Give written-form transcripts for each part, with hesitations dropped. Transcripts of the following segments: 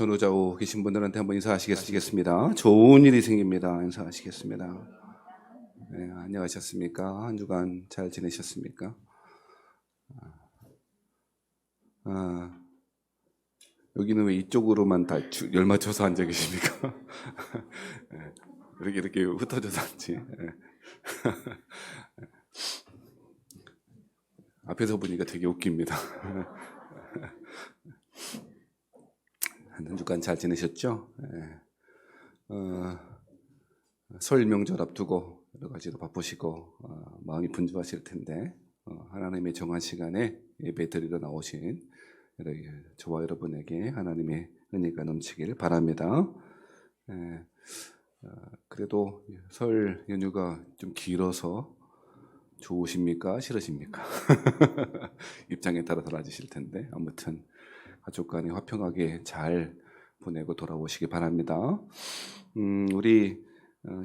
전후좌우 계신 분들한테 한번 인사하시겠습니다. 좋은 일이 생깁니다. 인사하시겠습니다. 네, 안녕하셨습니까? 한 주간 잘 지내셨습니까? 아, 여기는 왜 이쪽으로만 다 열 맞춰서 앉아 계십니까? 네, 이렇게 흩어져서 앉지. 네. 앞에서 보니까 되게 웃깁니다. 한 주간 잘 지내셨죠? 네. 설 명절 앞두고 여러 가지로 바쁘시고 마음이 분주하실 텐데 하나님의 정한 시간에 예배 드리러 나오신 저와 여러분에게 하나님의 은혜가 넘치길 바랍니다. 그래도 설 연휴가 좀 길어서 좋으십니까? 싫으십니까? 입장에 따라 달라지실 텐데 아무튼 가족 간에 화평하게 잘 보내고 돌아오시기 바랍니다. 우리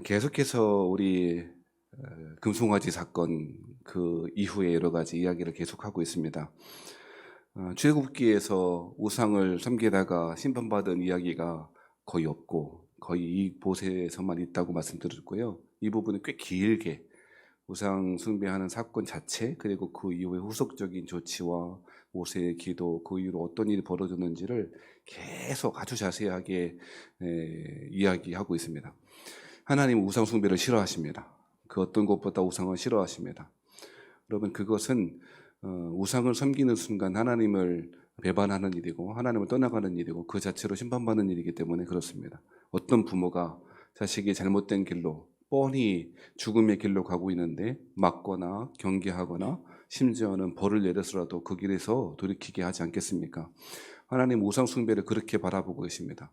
계속해서 우리 금송아지 사건 그 이후에 여러 가지 이야기를 계속하고 있습니다. 출애굽기에서 우상을 섬기다가 심판받은 이야기가 거의 없고 거의 이 보세에서만 있다고 말씀드렸고요. 이 부분은 꽤 길게 우상 숭배하는 사건 자체 그리고 그 이후의 후속적인 조치와 모세의 기도 그 이후로 어떤 일이 벌어졌는지를 계속 아주 자세하게 이야기하고 있습니다. 하나님은 우상 숭배를 싫어하십니다. 그 어떤 것보다 우상을 싫어하십니다. 여러분 그것은 우상을 섬기는 순간 하나님을 배반하는 일이고 하나님을 떠나가는 일이고 그 자체로 심판받는 일이기 때문에 그렇습니다. 어떤 부모가 자식이 잘못된 길로 뻔히 죽음의 길로 가고 있는데 막거나 경계하거나 심지어는 벌을 내려서라도 그 길에서 돌이키게 하지 않겠습니까? 하나님 우상 숭배를 그렇게 바라보고 계십니다.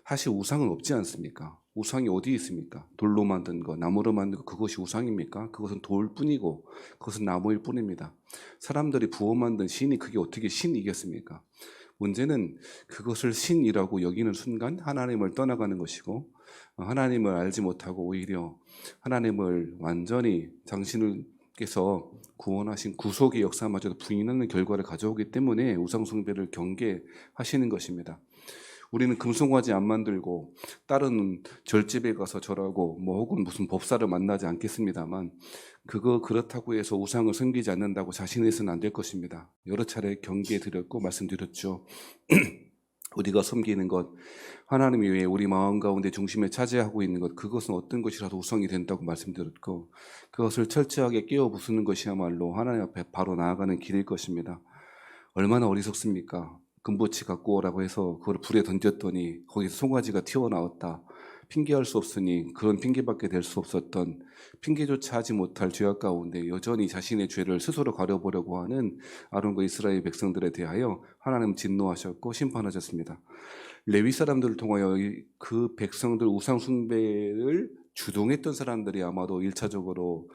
사실 우상은 없지 않습니까? 우상이 어디 있습니까? 돌로 만든 거, 나무로 만든 거 그것이 우상입니까? 그것은 돌뿐이고 그것은 나무일 뿐입니다. 사람들이 부어 만든 신이 그게 어떻게 신이겠습니까? 문제는 그것을 신이라고 여기는 순간 하나님을 떠나가는 것이고 하나님을 알지 못하고 오히려 하나님을 완전히 당신께서 구원하신 구속의 역사마저도 부인하는 결과를 가져오기 때문에 우상 숭배를 경계하시는 것입니다. 우리는 금송아지 안 만들고 다른 절집에 가서 절하고 뭐 혹은 무슨 법사를 만나지 않겠습니다만 그거 그렇다고 해서 우상을 섬기지 않는다고 자신해서는 안 될 것입니다. 여러 차례 경계해 드렸고 말씀드렸죠. 우리가 섬기는 것, 하나님 외에 우리 마음 가운데 중심에 차지하고 있는 것, 그것은 어떤 것이라도 우상이 된다고 말씀드렸고 그것을 철저하게 깨어 부수는 것이야말로 하나님 앞에 바로 나아가는 길일 것입니다. 얼마나 어리석습니까? 금보치 갖고 오라고 해서 그걸 불에 던졌더니 거기서 송아지가 튀어나왔다. 핑계할 수 없으니 그런 핑계밖에 될 수 없었던 핑계조차 하지 못할 죄악 가운데 여전히 자신의 죄를 스스로 가려보려고 하는 아론과 이스라엘 백성들에 대하여 하나님 진노하셨고 심판하셨습니다. 레위 사람들을 통하여 그 백성들 우상 숭배를 주동했던 사람들이 아마도 1차적으로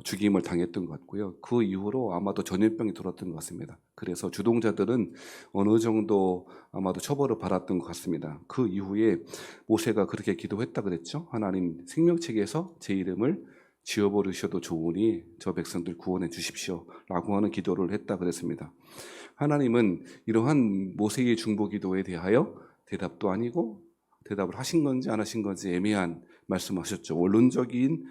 죽임을 당했던 것 같고요. 그 이후로 아마도 전염병이 돌았던 것 같습니다. 그래서 주동자들은 어느 정도 아마도 처벌을 받았던 것 같습니다. 그 이후에 모세가 그렇게 기도했다 그랬죠. 하나님 생명책에서 제 이름을 지워버리셔도 좋으니 저 백성들 구원해 주십시오 라고 하는 기도를 했다 그랬습니다. 하나님은 이러한 모세의 중보 기도에 대하여 대답도 아니고 대답을 하신 건지 안 하신 건지 애매한 말씀하셨죠. 원론적인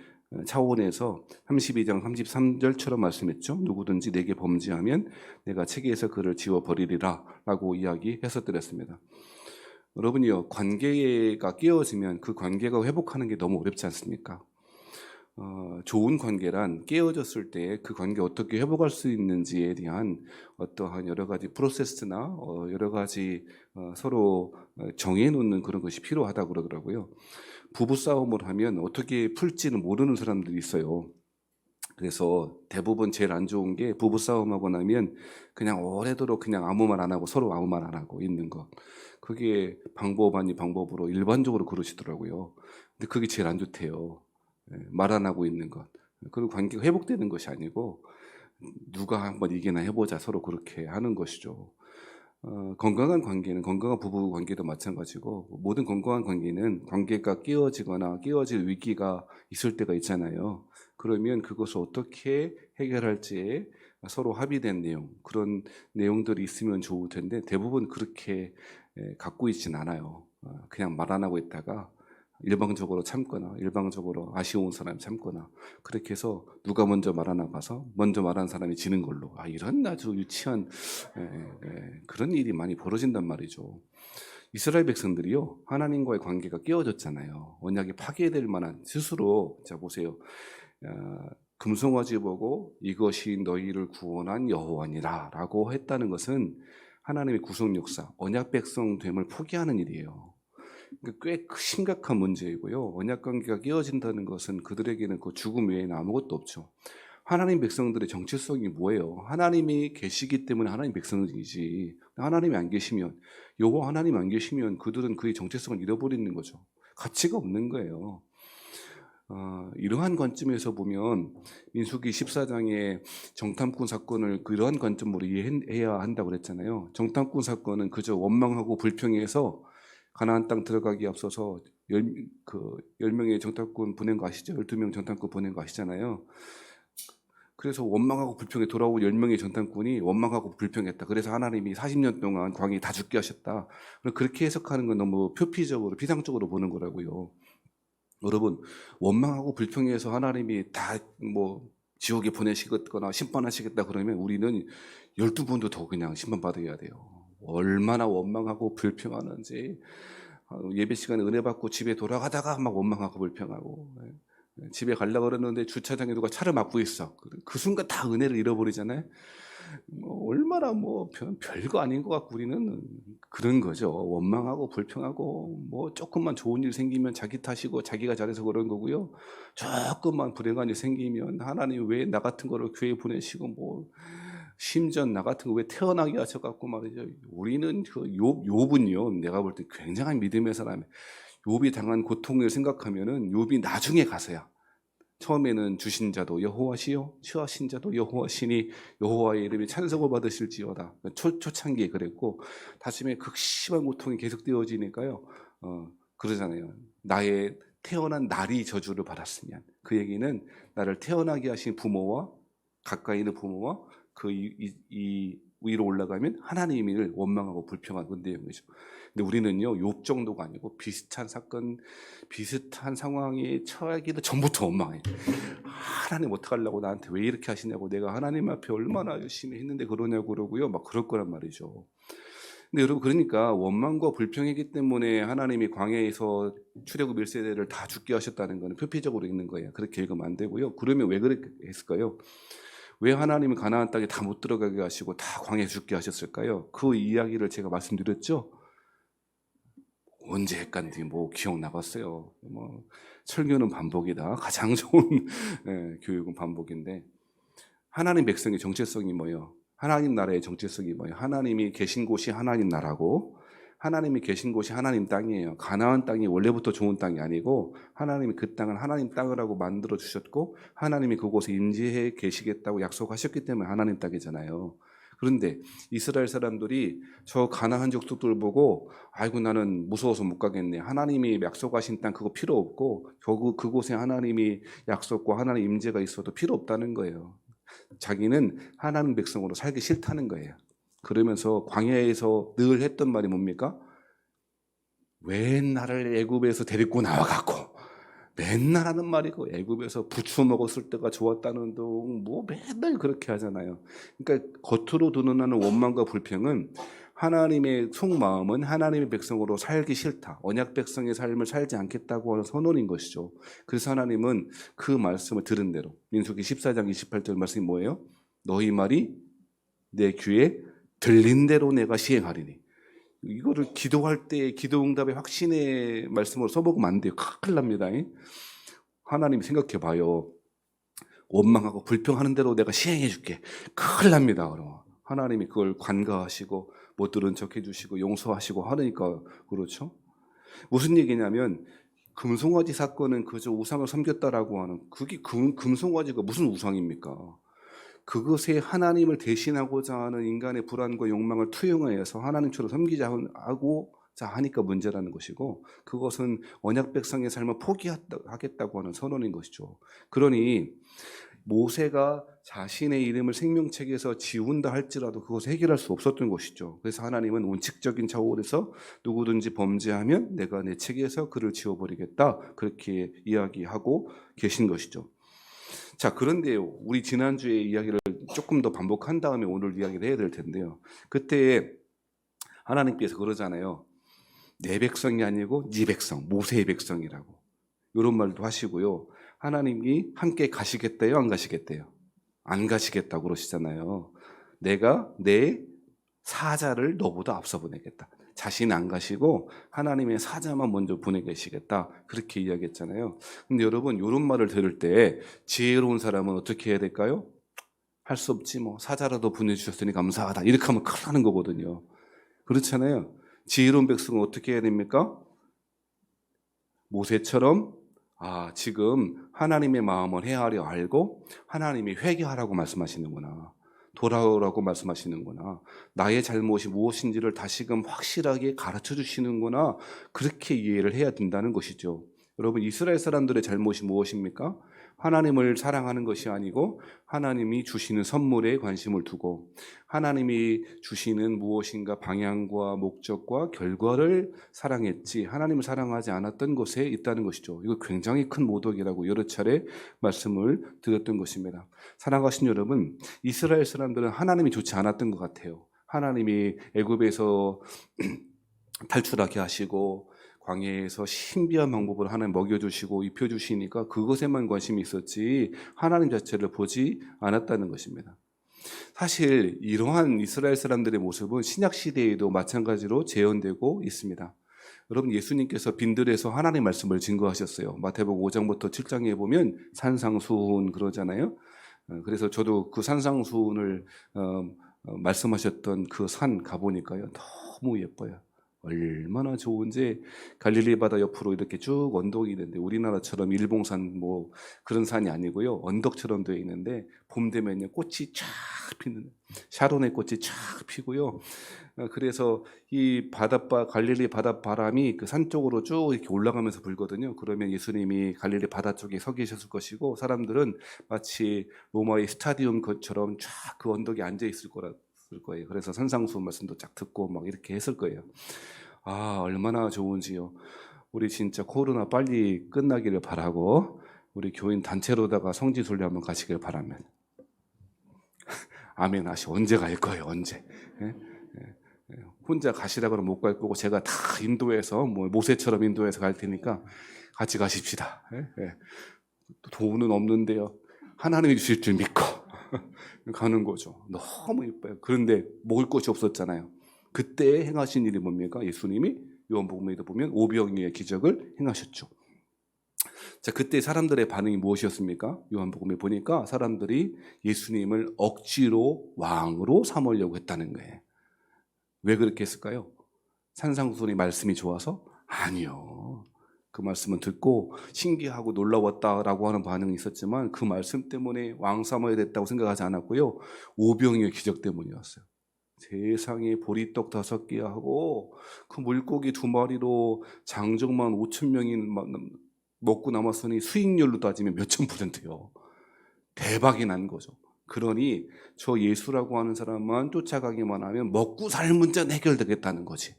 차원에서 32장 33절처럼 말씀했죠. 누구든지 내게 범죄하면 내가 책에서 그를 지워버리리라 라고 이야기해서 드렸습니다. 여러분이요, 관계가 깨어지면 그 관계가 회복하는 게 너무 어렵지 않습니까? 좋은 관계란 깨어졌을 때 그 관계 어떻게 회복할 수 있는지에 대한 어떠한 여러 가지 프로세스나 여러 가지 서로 정해놓는 그런 것이 필요하다고 그러더라고요. 부부싸움을 하면 어떻게 풀지는 모르는 사람들이 있어요. 그래서 대부분 제일 안 좋은 게 부부싸움하고 나면 그냥 오래도록 그냥 아무 말 안 하고 서로 아무 말 안 하고 있는 것. 그게 방법 아닌 방법으로 일반적으로 그러시더라고요. 근데 그게 제일 안 좋대요. 말 안 하고 있는 것. 그리고 관계가 회복되는 것이 아니고 누가 한번 이기나 해보자 서로 그렇게 하는 것이죠. 건강한 관계는 건강한 부부 관계도 마찬가지고 모든 건강한 관계는 관계가 깨어지거나 깨어질 위기가 있을 때가 있잖아요. 그러면 그것을 어떻게 해결할지에 서로 합의된 내용 그런 내용들이 있으면 좋을 텐데 대부분 그렇게 갖고 있진 않아요. 그냥 말 안 하고 있다가 일방적으로 참거나 일방적으로 아쉬운 사람이 참거나 그렇게 해서 누가 먼저 말하나 봐서 먼저 말한 사람이 지는 걸로 이런 아주 유치한 그런 일이 많이 벌어진단 말이죠. 이스라엘 백성들이요 하나님과의 관계가 깨어졌잖아요. 언약이 파괴될 만한 스스로 자 보세요. 금송아지 보고 이것이 너희를 구원한 여호와니라 라고 했다는 것은 하나님의 구속 역사, 언약 백성 됨을 포기하는 일이에요. 꽤 심각한 문제이고요. 언약 관계가 깨어진다는 것은 그들에게는 그 죽음 외에는 아무것도 없죠. 하나님 백성들의 정체성이 뭐예요? 하나님이 계시기 때문에 하나님 백성이지. 하나님이 안 계시면, 여호와 하나님 안 계시면 그들은 그의 정체성을 잃어버리는 거죠. 가치가 없는 거예요. 이러한 관점에서 보면 민수기 14장의 정탐꾼 사건을 그러한 관점으로 이해해야 한다고 그랬잖아요. 정탐꾼 사건은 그저 원망하고 불평해서 가나안 땅 들어가기 앞서서 10명의 정탐꾼 보낸 거 아시죠? 12명 정탐꾼 보낸 거 아시잖아요. 그래서 원망하고 불평해 돌아온 10명의 정탐꾼이 원망하고 불평했다. 그래서 하나님이 40년 동안 광야에 다 죽게 하셨다. 그렇게 해석하는 건 너무 표피적으로 비상적으로 보는 거라고요. 여러분 원망하고 불평해서 하나님이 다 지옥에 보내시겠거나 심판하시겠다 그러면 우리는 12번도 더 그냥 심판받아야 돼요. 얼마나 원망하고 불평하는지 예배 시간에 은혜 받고 집에 돌아가다가 막 원망하고 불평하고 집에 가려고 그러는데 주차장에 누가 차를 막고 있어. 그 순간 다 은혜를 잃어버리잖아요. 얼마나 별거 아닌 것 같고 우리는 그런 거죠. 원망하고 불평하고 조금만 좋은 일 생기면 자기 탓이고 자기가 잘해서 그런 거고요. 조금만 불행한 일 생기면 하나님 왜 나 같은 거를 교회에 보내시고 심지어 나 같은 거 왜 태어나게 하셔갖고 말이죠. 우리는 욥은요 내가 볼 때 굉장한 믿음의 사람이에요. 욥이 당한 고통을 생각하면은 욥이 나중에 가서야 처음에는 주신 자도 여호와시요 취하신 자도 여호와시니 여호와의 이름이 찬송을 받으실지어다. 초창기에 그랬고 다시에 극심한 고통이 계속되어지니까요. 그러잖아요. 나의 태어난 날이 저주를 받았으면 그 얘기는 나를 태어나게 하신 부모와 가까이 있는 부모와 그 위로 올라가면 하나님을 원망하고 불평하는 그런 내용이죠. 근데 우리는요 욥 정도가 아니고 비슷한 사건, 비슷한 상황에 처하기도 전부터 원망해. 하나님 어떡하려고 나한테 왜 이렇게 하시냐고 내가 하나님 앞에 얼마나 열심히 했는데 그러냐고 그러고요. 막 그럴 거란 말이죠. 근데 여러분 그러니까 원망과 불평이기 때문에 하나님이 광야에서 출애굽 1세대를 다 죽게 하셨다는 것은 표피적으로 있는 거예요. 그렇게 읽으면 안 되고요. 그러면 왜 그렇게 했을까요? 왜 하나님은 가나안 땅에 다 못 들어가게 하시고 다 광야에 죽게 하셨을까요? 그 이야기를 제가 말씀드렸죠. 언제 했간지 기억 나갔어요. 설교는 반복이다. 가장 좋은 교육은 반복인데 하나님 백성의 정체성이 뭐예요? 하나님 나라의 정체성이 뭐예요? 하나님이 계신 곳이 하나님 나라고 하나님이 계신 곳이 하나님 땅이에요. 가나안 땅이 원래부터 좋은 땅이 아니고 하나님이 그 땅을 하나님 땅이라고 만들어 주셨고 하나님이 그곳에 임재해 계시겠다고 약속하셨기 때문에 하나님 땅이잖아요. 그런데 이스라엘 사람들이 저 가나안 족속들 보고 아이고 나는 무서워서 못 가겠네. 하나님이 약속하신 땅 그거 필요 없고 결국 그곳에 하나님이 약속과 하나님 임재가 있어도 필요 없다는 거예요. 자기는 하나님 백성으로 살기 싫다는 거예요. 그러면서 광야에서 늘 했던 말이 뭡니까? 왜 나를 애굽에서 데리고 나와갖고 맨날 하는 말이고 애굽에서 부추 먹었을 때가 좋았다는 둥 맨날 그렇게 하잖아요. 그러니까 겉으로 드러나는 원망과 불평은 하나님의 속마음은 하나님의 백성으로 살기 싫다. 언약 백성의 삶을 살지 않겠다고 하는 선언인 것이죠. 그래서 하나님은 그 말씀을 들은 대로 민수기 14장 28절 말씀이 뭐예요? 너희 말이 내 귀에 들린 대로 내가 시행하리니. 이거를 기도할 때 기도응답의 확신의 말씀으로 써먹으면 안 돼요. 큰일 납니다. 하나님 생각해 봐요. 원망하고 불평하는 대로 내가 시행해 줄게. 큰일 납니다. 그럼 하나님이 그걸 관가하시고 못 들은 척 해주시고 용서하시고 하니까 그렇죠. 무슨 얘기냐면 금송아지 사건은 그저 우상을 섬겼다라고 하는 그게 금송아지가 무슨 우상입니까? 그것에 하나님을 대신하고자 하는 인간의 불안과 욕망을 투영해서 하나님처럼 섬기자 하니까 문제라는 것이고 그것은 언약 백성의 삶을 포기하겠다고 하는 선언인 것이죠. 그러니 모세가 자신의 이름을 생명책에서 지운다 할지라도 그것을 해결할 수 없었던 것이죠. 그래서 하나님은 원칙적인 차원에서 누구든지 범죄하면 내가 내 책에서 그를 지워버리겠다, 그렇게 이야기하고 계신 것이죠. 자, 그런데요, 우리 지난주에 이야기를 조금 더 반복한 다음에 오늘 이야기를 해야 될 텐데요. 그때 하나님께서 그러잖아요. 내 백성이 아니고 네 백성, 모세의 백성이라고. 이런 말도 하시고요. 하나님이 함께 가시겠대요, 안 가시겠대요? 안 가시겠다고 그러시잖아요. 내가 내 사자를 너보다 앞서 보내겠다. 자신 안 가시고 하나님의 사자만 먼저 보내계시겠다. 그렇게 이야기했잖아요. 근데 여러분, 이런 말을 들을 때 지혜로운 사람은 어떻게 해야 될까요? 할 수 없지 뭐, 사자라도 보내주셨으니 감사하다, 이렇게 하면 큰일 나는 거거든요. 그렇잖아요. 지혜로운 백성은 어떻게 해야 됩니까? 모세처럼 지금 하나님의 마음을 헤아려 알고 하나님이 회개하라고 말씀하시는구나, 돌아오라고 말씀하시는구나, 나의 잘못이 무엇인지를 다시금 확실하게 가르쳐 주시는구나, 그렇게 이해를 해야 된다는 것이죠. 여러분, 이스라엘 사람들의 잘못이 무엇입니까? 하나님을 사랑하는 것이 아니고 하나님이 주시는 선물에 관심을 두고 하나님이 주시는 무엇인가 방향과 목적과 결과를 사랑했지 하나님을 사랑하지 않았던 것에 있다는 것이죠. 이거 굉장히 큰 모독이라고 여러 차례 말씀을 드렸던 것입니다. 사랑하신 여러분, 이스라엘 사람들은 하나님이 좋지 않았던 것 같아요. 하나님이 애굽에서 탈출하게 하시고 광야에서 신비한 방법으로 하나님 먹여주시고 입혀주시니까 그것에만 관심이 있었지 하나님 자체를 보지 않았다는 것입니다. 사실 이러한 이스라엘 사람들의 모습은 신약시대에도 마찬가지로 재현되고 있습니다. 여러분, 예수님께서 빈들에서 하나님의 말씀을 증거하셨어요. 마태복음 5장부터 7장에 보면 산상수훈 그러잖아요. 그래서 저도 그 산상수훈을 말씀하셨던 그 산 가보니까요, 너무 예뻐요. 얼마나 좋은지. 갈릴리 바다 옆으로 이렇게 쭉 언덕이 있는데 우리나라처럼 일봉산 뭐 그런 산이 아니고요, 언덕처럼 되어 있는데 봄 되면요 꽃이 쫙 피는, 샤론의 꽃이 쫙 피고요. 그래서 이 갈릴리 바닷바람이 그 산 쪽으로 쭉 이렇게 올라가면서 불거든요. 그러면 예수님이 갈릴리 바다 쪽에 서 계셨을 것이고 사람들은 마치 로마의 스타디움 것처럼 쫙 그 언덕에 앉아 있을 거예요. 그래서 산상수 말씀도 쫙 듣고 막 이렇게 했을 거예요. 얼마나 좋은지요. 우리 진짜 코로나 빨리 끝나기를 바라고 우리 교인 단체로다가 성지순례 한번 가시길 바라면 아멘 하시. 언제 갈 거예요? 언제? 혼자 가시라 그러면 못 갈 거고 제가 다 인도해서 뭐 모세처럼 인도해서 갈 테니까 같이 가십시다. 돈은 없는데요, 하나님이 주실 줄 믿고 가는 거죠. 너무 예뻐요. 그런데 먹을 것이 없었잖아요. 그때 행하신 일이 뭡니까? 예수님이 요한복음에도 보면 오병이어의 기적을 행하셨죠. 자, 그때 사람들의 반응이 무엇이었습니까? 요한복음에 보니까 사람들이 예수님을 억지로 왕으로 삼으려고 했다는 거예요. 왜 그렇게 했을까요? 산상수훈의 말씀이 좋아서? 아니요. 그 말씀은 듣고 신기하고 놀라웠다라고 하는 반응이 있었지만 그 말씀 때문에 왕 삼아야 됐다고 생각하지 않았고요, 오병이어의 기적 때문이었어요. 세상에 보리떡 5개 하고 그 물고기 2마리로 장정만 5,000명이 먹고 남았으니 수익률로 따지면 몇천 %요. 대박이 난 거죠. 그러니 저 예수라고 하는 사람만 쫓아가기만 하면 먹고 살 문제는 해결되겠다는 거지.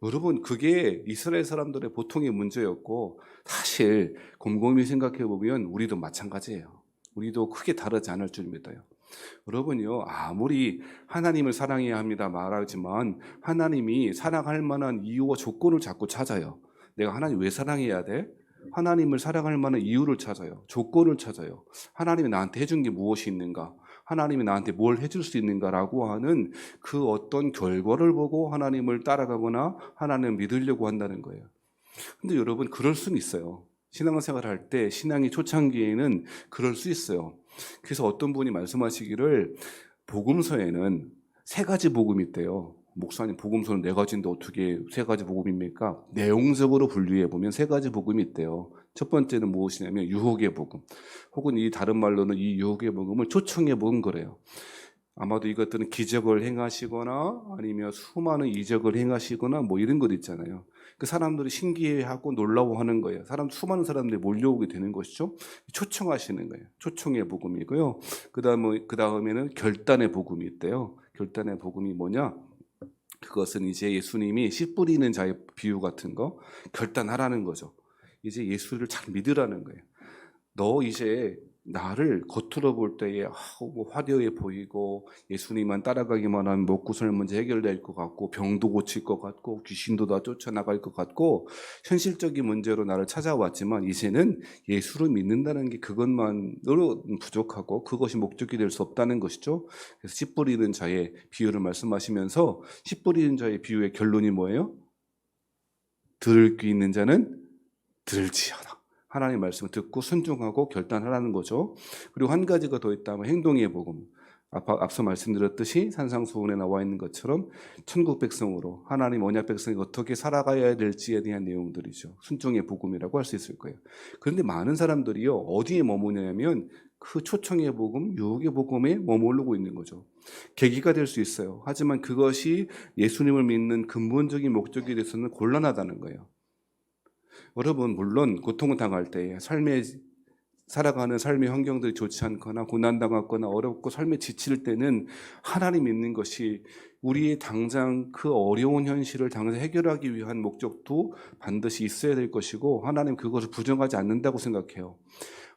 여러분, 그게 이스라엘 사람들의 보통의 문제였고 사실 곰곰이 생각해 보면 우리도 마찬가지예요. 우리도 크게 다르지 않을 줄 믿어요. 여러분요, 아무리 하나님을 사랑해야 합니다 말하지만 하나님이 사랑할 만한 이유와 조건을 자꾸 찾아요. 내가 하나님 왜 사랑해야 돼? 하나님을 사랑할 만한 이유를 찾아요. 조건을 찾아요. 하나님이 나한테 해준 게 무엇이 있는가? 하나님이 나한테 뭘 해줄 수 있는가라고 하는 그 어떤 결과를 보고 하나님을 따라가거나 하나님을 믿으려고 한다는 거예요. 근데 여러분, 그럴 수는 있어요. 신앙생활 할 때 신앙이 초창기에는 그럴 수 있어요. 그래서 어떤 분이 말씀하시기를 복음서에는 3가지 복음이 있대요. 목사님, 복음서는 4가지인데 어떻게 3가지 복음입니까? 내용적으로 분류해 보면 3가지 복음이 있대요. 첫 번째는 무엇이냐면 유혹의 복음, 혹은 이 다른 말로는 이 유혹의 복음을 초청해 복음 그래요. 아마도 이것들은 기적을 행하시거나 아니면 수많은 이적을 행하시거나 뭐 이런 것 있잖아요. 그 사람들이 신기해하고 놀라워하는 거예요. 수많은 사람들이 몰려오게 되는 것이죠. 초청하시는 거예요. 초청의 복음이고요. 그 다음에는 결단의 복음이 있대요. 결단의 복음이 뭐냐? 그것은 이제 예수님이 씨 뿌리는 자의 비유 같은 거 결단하라는 거죠. 이제 예수를 잘 믿으라는 거예요. 너 이제 나를 겉으로 볼 때에 뭐 화려해 보이고 예수님만 따라가기만 하면 먹고 살 문제 해결될 것 같고 병도 고칠 것 같고 귀신도 다 쫓아나갈 것 같고 현실적인 문제로 나를 찾아왔지만 이제는 예수를 믿는다는 게 그것만으로 부족하고 그것이 목적이 될 수 없다는 것이죠. 그래서 씨 뿌리는 자의 비유를 말씀하시면서 씨 뿌리는 자의 비유의 결론이 뭐예요? 들을 귀 있는 자는 들을지어다. 하나님의 말씀을 듣고 순종하고 결단하라는 거죠. 그리고 한 가지가 더 있다면 행동의 복음. 앞서 말씀드렸듯이 산상수훈에 나와 있는 것처럼 천국 백성으로 하나님 언약 백성이 어떻게 살아가야 될지에 대한 내용들이죠. 순종의 복음이라고 할 수 있을 거예요. 그런데 많은 사람들이요 어디에 머무냐면 그 초청의 복음, 유혹의 복음에 머무르고 있는 거죠. 계기가 될 수 있어요. 하지만 그것이 예수님을 믿는 근본적인 목적에 대해서는 곤란하다는 거예요. 여러분 물론 고통을 당할 때 살아가는 삶의 환경들이 좋지 않거나 고난당하거나 어렵고 삶에 지칠 때는 하나님 믿는 것이 우리의 당장 그 어려운 현실을 당장 해결하기 위한 목적도 반드시 있어야 될 것이고 하나님 그것을 부정하지 않는다고 생각해요.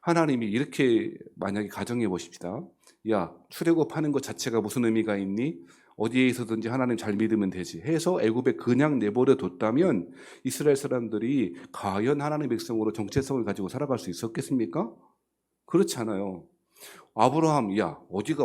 하나님이 이렇게 만약에 가정해 보십시다. 야, 출애굽하는 것 자체가 무슨 의미가 있니? 어디에 있어든지 하나님 잘 믿으면 되지 해서 애굽에 그냥 내버려 뒀다면 이스라엘 사람들이 과연 하나님의 백성으로 정체성을 가지고 살아갈 수 있었겠습니까? 그렇지 않아요. 아브라함, 야 어디가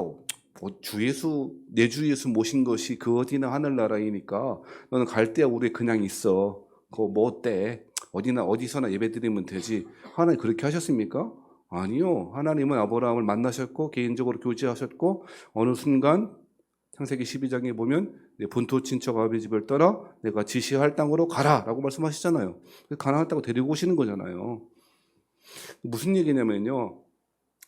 주 예수 내 주 예수 모신 것이 그 어디나 하늘나라이니까 너는 갈대아 우리에 그냥 있어. 그거 뭐 어때? 어디서나 예배드리면 되지. 하나님 그렇게 하셨습니까? 아니요. 하나님은 아브라함을 만나셨고 개인적으로 교제하셨고 어느 순간 창세기 12장에 보면 내 본토 친척 아버지 집을 떠나 내가 지시할 땅으로 가라라고 말씀하시잖아요. 가나안 땅으로 데리고 오시는 거잖아요. 무슨 얘기냐면요.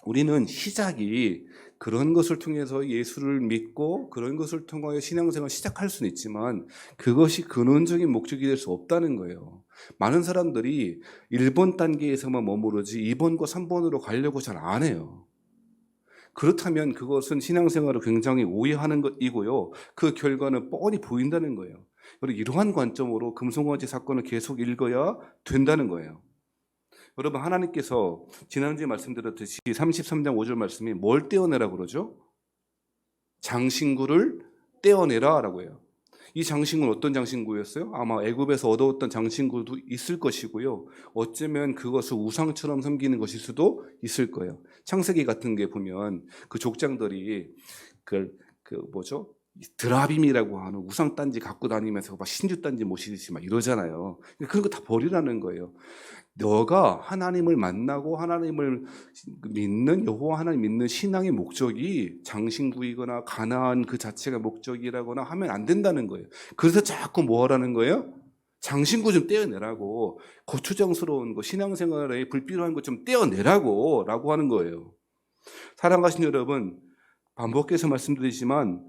우리는 시작이 그런 것을 통해서 예수를 믿고 그런 것을 통하여 신앙생활을 시작할 수는 있지만 그것이 근원적인 목적이 될 수 없다는 거예요. 많은 사람들이 1번 단계에서만 머무르지 2번과 3번으로 가려고 잘 안 해요. 그렇다면 그것은 신앙생활을 굉장히 오해하는 것이고요. 그 결과는 뻔히 보인다는 거예요. 그리고 이러한 관점으로 금송아지 사건을 계속 읽어야 된다는 거예요. 여러분 하나님께서 지난주에 말씀드렸듯이 33장 5절 말씀이 뭘 떼어내라 그러죠? 장신구를 떼어내라 라고 해요. 이 장신구는 어떤 장신구였어요? 아마 애굽에서 얻어왔던 장신구도 있을 것이고요. 어쩌면 그것을 우상처럼 섬기는 것일 수도 있을 거예요. 창세기 같은 게 보면 그 족장들이 뭐죠? 드라빔이라고 하는 우상 단지 갖고 다니면서 막 신주 단지 모시듯이 막 이러잖아요. 그런 거 다 버리라는 거예요. 너가 하나님을 만나고 하나님을 믿는 여호와 하나님 믿는 신앙의 목적이 장신구이거나 가나안 그 자체가 목적이라거나 하면 안 된다는 거예요. 그래서 자꾸 뭐 하라는 거예요? 장신구 좀 떼어내라고 고추장스러운 거 신앙생활에 불필요한 거 좀 떼어내라고 라고 하는 거예요. 사랑하신 여러분 반복해서 말씀드리지만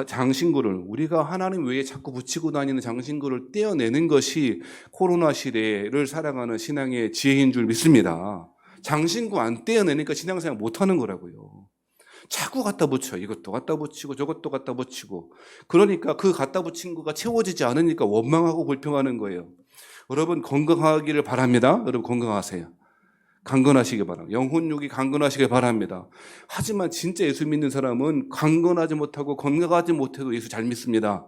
장신구를 우리가 하나님 외에 자꾸 붙이고 다니는 장신구를 떼어내는 것이 코로나 시대를 살아가는 신앙의 지혜인 줄 믿습니다. 장신구 안 떼어내니까 신앙생활 못하는 거라고요. 자꾸 갖다 붙여. 이것도 갖다 붙이고 저것도 갖다 붙이고 그러니까 그 갖다 붙인 거가 채워지지 않으니까 원망하고 불평하는 거예요. 여러분 건강하기를 바랍니다. 여러분 건강하세요. 강건하시기 바랍니다. 영혼육이 강건하시길 바랍니다. 하지만 진짜 예수 믿는 사람은 강건하지 못하고 건강하지 못해도 예수 잘 믿습니다.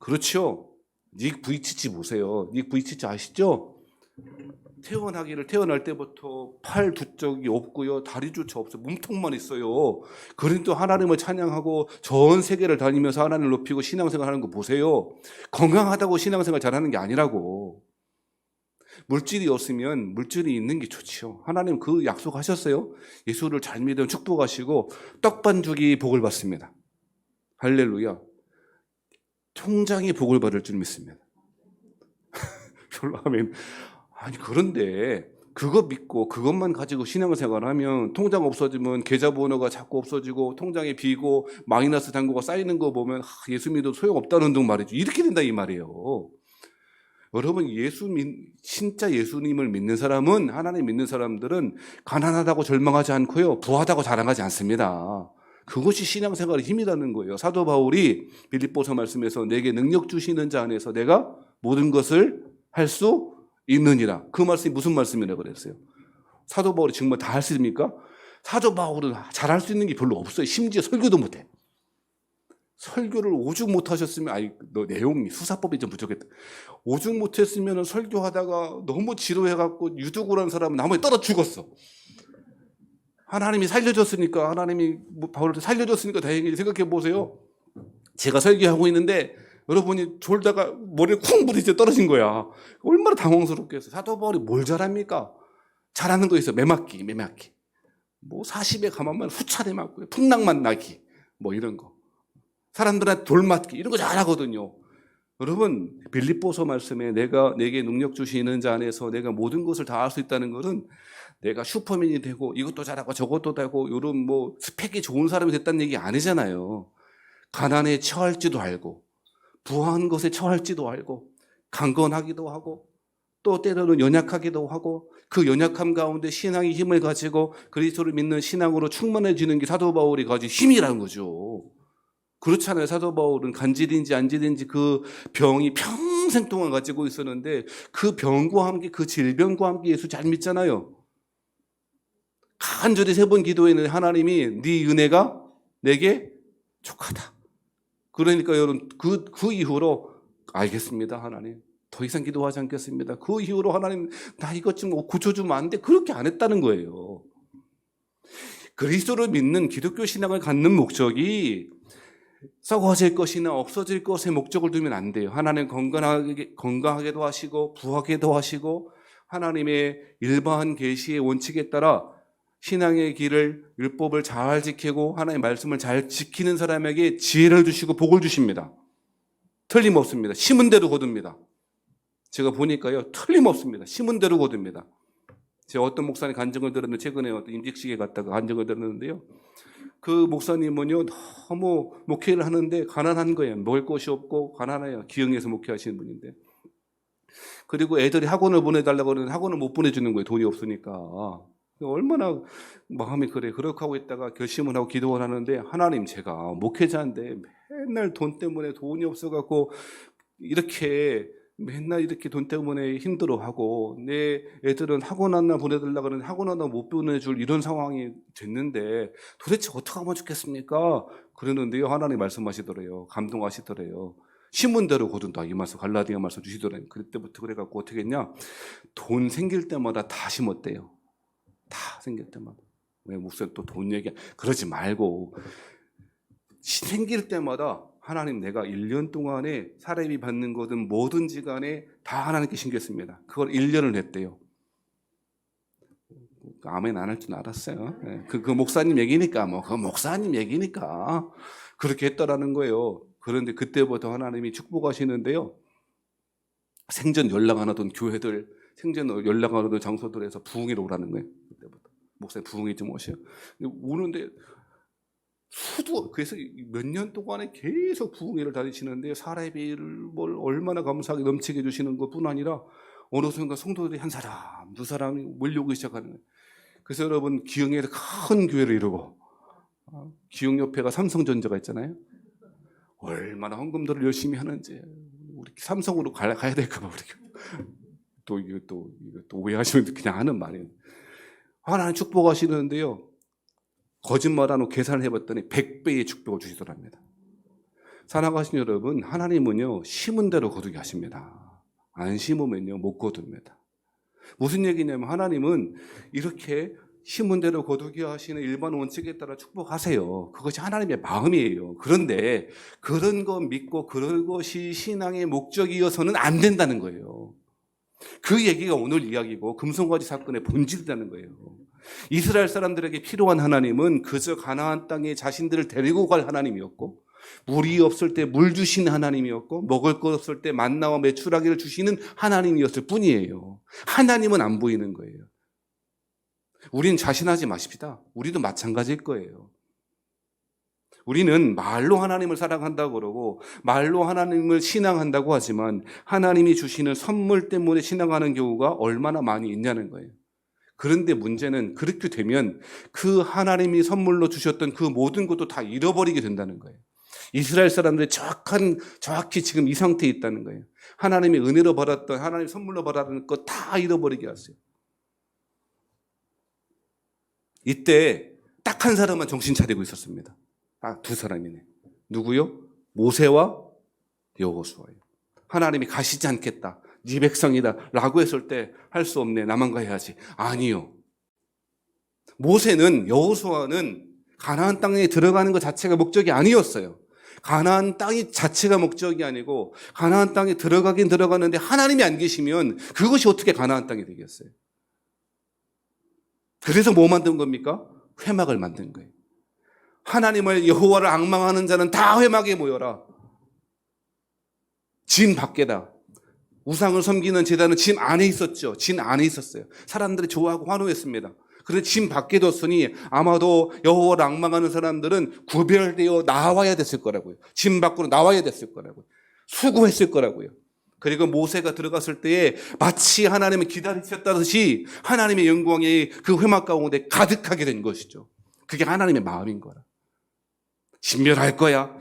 그렇죠? 닉 부이치치 보세요. 닉 부이치치 아시죠? 태어날 때부터 팔 두 쪽이 없고요. 다리조차 없어요. 몸통만 있어요. 그런데 하나님을 찬양하고 전 세계를 다니면서 하나님을 높이고 신앙생활 하는 거 보세요. 건강하다고 신앙생활 잘하는 게 아니라고. 물질이 없으면 물질이 있는 게 좋죠. 하나님 그 약속하셨어요. 예수를 잘 믿으면 축복하시고 떡반죽이 복을 받습니다. 할렐루야. 통장이 복을 받을 줄 믿습니다. 별로 하면 아니 그런데 그거 믿고 그것만 가지고 신앙생활을 하면 통장 없어지면 계좌번호가 자꾸 없어지고 통장에 비고 마이너스 잔고가 쌓이는 거 보면 예수 믿어도 소용없다는 등 말이죠. 이렇게 된다 이 말이에요. 여러분 진짜 예수님을 믿는 사람은, 하나님 믿는 사람들은 가난하다고 절망하지 않고요, 부하다고 자랑하지 않습니다. 그것이 신앙생활의 힘이라는 거예요. 사도 바울이 빌립보서 말씀에서 내게 능력 주시는 자 안에서 내가 모든 것을 할 수 있느니라. 그 말씀이 무슨 말씀이라고 그랬어요? 사도 바울이 정말 다 할 수 있습니까? 사도 바울은 잘할 수 있는 게 별로 없어요. 심지어 설교도 못해. 설교를 오죽 못하셨으면, 너 내용이 수사법이 좀 부족했다. 오죽 못했으면 설교하다가 너무 지루해갖고 유독을 한 사람은 나무에 떨어 죽었어. 하나님이 살려줬으니까, 하나님이 바울을 살려줬으니까 다행히 생각해 보세요. 제가 설교하고 있는데 여러분이 졸다가 머리에 쿵 부딪혀 떨어진 거야. 얼마나 당황스럽겠어요. 사도 바울이 뭘 잘합니까? 잘하는 거 있어요. 매맞기. 뭐 40에 가만만 후차대 맞고요. 풍랑만 나기. 뭐 이런 거. 사람들한테 돌맞기. 이런 거 잘하거든요. 여러분, 빌립보서 말씀에 내게 능력 주시는 자 안에서 내가 모든 것을 다 할 수 있다는 것은 내가 슈퍼맨이 되고 이것도 잘하고 저것도 되고 이런 뭐 스펙이 좋은 사람이 됐다는 얘기 아니잖아요. 가난에 처할지도 알고 부한 것에 처할지도 알고 강건하기도 하고 또 때로는 연약하기도 하고 그 연약함 가운데 신앙의 힘을 가지고 그리스도를 믿는 신앙으로 충만해지는 게 사도 바울이 가진 힘이라는 거죠. 그렇잖아요. 사도 바울은 간질인지 안질인지 그 병이 평생 동안 가지고 있었는데 그 병과 함께 그 질병과 함께 예수 잘 믿잖아요. 간절히 3번 기도했는데 하나님이 네 은혜가 내게 족하다. 그러니까 여러분 그 이후로 알겠습니다. 하나님 더 이상 기도하지 않겠습니다. 그 이후로 하나님 나 이것 좀 고쳐주면 안 돼. 그렇게 안 했다는 거예요. 그리스도를 믿는 기독교 신앙을 갖는 목적이 썩어질 것이나 없어질 것에 목적을 두면 안 돼요. 하나님 건강하게도 하시고 부하게도 하시고 하나님의 일반 계시의 원칙에 따라 신앙의 길을 율법을 잘 지키고 하나님의 말씀을 잘 지키는 사람에게 지혜를 주시고 복을 주십니다. 틀림없습니다. 심은 대로 거둡니다. 제가 보니까요, 틀림없습니다. 심은 대로 거둡니다. 제가 어떤 목사님 간증을 들었는데 최근에 어떤 임직식에 갔다가 간증을 들었는데요. 그 목사님은요, 너무 목회를 하는데 가난한 거예요. 먹을 것이 없고 가난해요. 기흥에서 목회하시는 분인데. 그리고 애들이 학원을 보내달라고 그러는데 학원을 못 보내주는 거예요. 돈이 없으니까. 얼마나 마음이 그래. 그렇게 하고 있다가 결심을 하고 기도를 하는데 하나님 제가 목회자인데 맨날 돈 때문에 돈이 없어갖고 이렇게 맨날 이렇게 돈 때문에 힘들어하고 내 애들은 학원 하나 보내달라고 그러는데 학원 하나 못 보내줄 이런 상황이 됐는데 도대체 어떻게 하면 좋겠습니까? 그러는데요. 하나님 말씀하시더래요. 감동하시더래요. 신문대로 거둔다. 이 말씀 갈라디아 말씀 주시더래요. 그때부터 그래갖고 어떻게 했냐. 돈 생길 때마다 다 심었대요. 다 생길 때마다. 왜 목사님 또 돈 얘기 그러지 말고 생길 때마다 하나님 내가 1년 동안에 사람이 받는 거든 뭐든지 간에 다 하나님께 신겼습니다. 그걸 1년을 했대요. 아멘 안 할 줄 알았어요. 그 목사님 얘기니까 그 목사님 얘기니까 그렇게 했다라는 거예요. 그런데 그때부터 하나님이 축복하시는데요. 생전 연락 안 하던 교회들, 생전 연락 안 하던 장소들에서 부흥회로 오라는 거예요. 그때부터 목사님 부흥회 좀 오셔요. 오는데 그래서 몇 년 동안에 계속 부흥회를 다니시는데 사례비를 뭘 얼마나 감사하게 넘치게 해주시는 것뿐 아니라 어느 순간 성도들이 한 사람, 두 사람이 몰려오기 시작하는 거예요. 그래서 여러분 기흥에서 큰 교회를 이루고 기흥 옆에가 삼성전자가 있잖아요. 얼마나 헌금들을 열심히 하는지 우리 삼성으로 가야 될까 봐 우리 이거 또 오해하시면 그냥 하는 말이에요. 하나님 축복하시는데요. 거짓말 안 하고 계산을 해봤더니 100배의 축복을 주시더랍니다. 사랑하신 여러분, 하나님은요 심은 대로 거두게 하십니다. 안 심으면요 못 거둡니다. 무슨 얘기냐면 하나님은 이렇게 심은 대로 거두게 하시는 일반 원칙에 따라 축복하세요. 그것이 하나님의 마음이에요. 그런데 그런 거 믿고 그런 것이 신앙의 목적이어서는 안 된다는 거예요. 그 얘기가 오늘 이야기고 금송아지 사건의 본질이라는 거예요. 이스라엘 사람들에게 필요한 하나님은 그저 가나안 땅에 자신들을 데리고 갈 하나님이었고 물이 없을 때 물 주시는 하나님이었고 먹을 것 없을 때 만나와 메추라기를 주시는 하나님이었을 뿐이에요. 하나님은 안 보이는 거예요. 우린 자신하지 마십시다. 우리도 마찬가지일 거예요. 우리는 말로 하나님을 사랑한다고 그러고 말로 하나님을 신앙한다고 하지만 하나님이 주시는 선물 때문에 신앙하는 경우가 얼마나 많이 있냐는 거예요. 그런데 문제는 그렇게 되면 그 하나님이 선물로 주셨던 그 모든 것도 다 잃어버리게 된다는 거예요. 이스라엘 사람들이 정확히 지금 이 상태에 있다는 거예요. 하나님의 은혜로 받았던, 하나님 선물로 받았던 것 다 잃어버리게 하세요. 이때 딱 한 사람만 정신 차리고 있었습니다. 두 사람이네. 누구요? 모세와 여호수아예요. 하나님이 가시지 않겠다. 네 백성이다. 라고 했을 때 할 수 없네. 나만 가야지. 아니요. 모세는, 여호수아는 가나안 땅에 들어가는 것 자체가 목적이 아니었어요. 가나안 땅이 자체가 목적이 아니고 가나안 땅에 들어가긴 들어가는데 하나님이 안 계시면 그것이 어떻게 가나안 땅이 되겠어요? 그래서 뭐 만든 겁니까? 회막을 만든 거예요. 하나님을, 여호와를 앙망하는 자는 다 회막에 모여라. 진 밖에다. 우상을 섬기는 제단은 진 안에 있었죠. 진 안에 있었어요. 사람들이 좋아하고 환호했습니다. 그런데 진 밖에 뒀으니 아마도 여호와를 앙망하는 사람들은 구별되어 나와야 됐을 거라고요. 진 밖으로 나와야 됐을 거라고요. 수고했을 거라고요. 그리고 모세가 들어갔을 때에 마치 하나님을 기다리셨다듯이 하나님의 영광이 그 회막 가운데 가득하게 된 것이죠. 그게 하나님의 마음인 거라. 진멸할 거야.